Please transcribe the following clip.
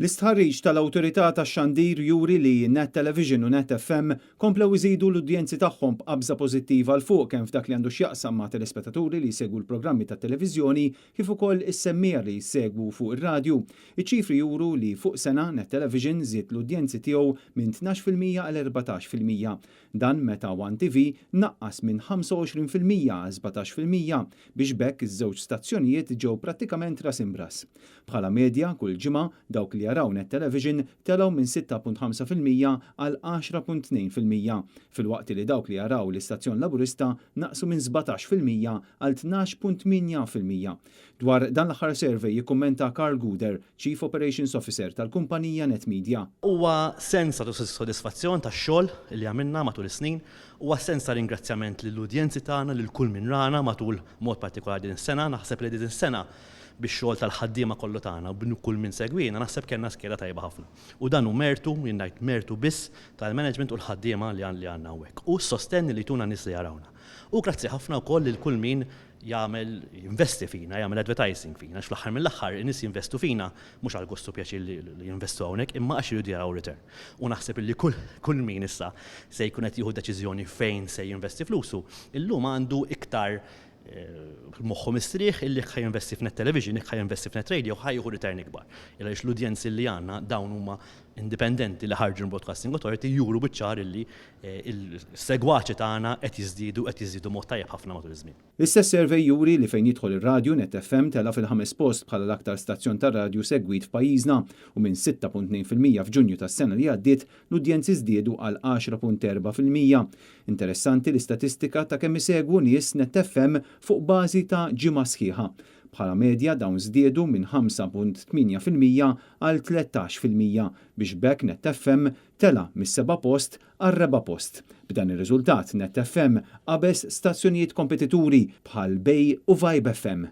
L-istħarriġ tal-Awtorità tax-Xandir juri li Net Television u Net FM komplew iżidu l-udjenzi tagħhom b'qabża pożittiva l fuq kemm f'dak li għandu x'jaqsam ma' telespettaturi li jsegwu l-programmi tat-televiżjoni kif ukoll is-semmija li jsegwu fuq ir-radju. Iċ-ċifri juru li fuq sena Net Television żied l-udjenzi tiegħu minn 12% għal 14%. Dan meta One TV naqqas minn 25% għal 17% biex bekk iż-żewġ stazzjonijiet ġew prattikament ras imbras. Bħala medja kull ġimgħa dawk li jaraw Net Television telgħu minn 6.5% għal 10.2%, filwaqt li dawk li jaraw l-istazzjon Laburista naqsu minn 17% għal 12.8%. Dwar dan l-aħħar survey jikkummenta Carl Guder, Chief Operations Officer tal-kumpanija Netmedia. Huwa sens ta' sodisfazzjon tax-xogħol li għamilna matul is-snin, huwa sens ta' ringrazzjament lill-udjenzi tagħna lil kull min rana matul mod partikolari din is-sena, naħseb li din is-sena bix-xogħol tal-ħaddiema kollu tagħna u kull min segwina naħseb kellna skeda tajba ħafna. U dan hu mertu, jien ngħid mertu biss tal-management u l-ħaddiema li għandna hawnhekk. U s-sostenni li tuna nies li jarawna. U grazzi ħafna wkoll lil kull min jagħmel investi fina, jagħmel advertising fina, fl-aħħar mill-aħħar in-nies jinvestu fina mhux għal gustu pjaċir li jinvestu hawnhekk, imma għax iridu jaraw return. U naħseb li kull min issa se jkun qed jieħu deċiżjoni fejn se jinvesti flusu, illum għandu iktar moħħu mistrieħ illi ħajinvesti f'Net Television, ħajinvesti f'Net Radio, ħajjieħu return ikbar. Għaliex l-udjenzi li għandna dawn huma indipendenti li ħarġu Broadcasting Authority juru biċ-ċar illi il-segwaċi tagħna qed jiżdiedu mod tajjeb ħafna matul iż-żmien. L-istess survey juri li fejn jidħol ir-radju Net FM tela fil-5 post bħala l-aktar stazzjon tar-radju segwit f'pajjiżna u minn 6.2% f'Ġunju tas-sena li għaddiet l-udjenzi żdiedu għal 10.4%. Interessanti l-istatistika ta' kemm isegwu nies Net FM fuq bażi ta' ġimgħa sħiħa. Bħala medja dawn żdiedu minn 5.8% għal 13% biex bekk Net FM tela mis-7 post għal 4 post. B'dan ir-riżultat Net FM qabeż stazzjonijiet kompetituri bħal Bej u Vibe FM.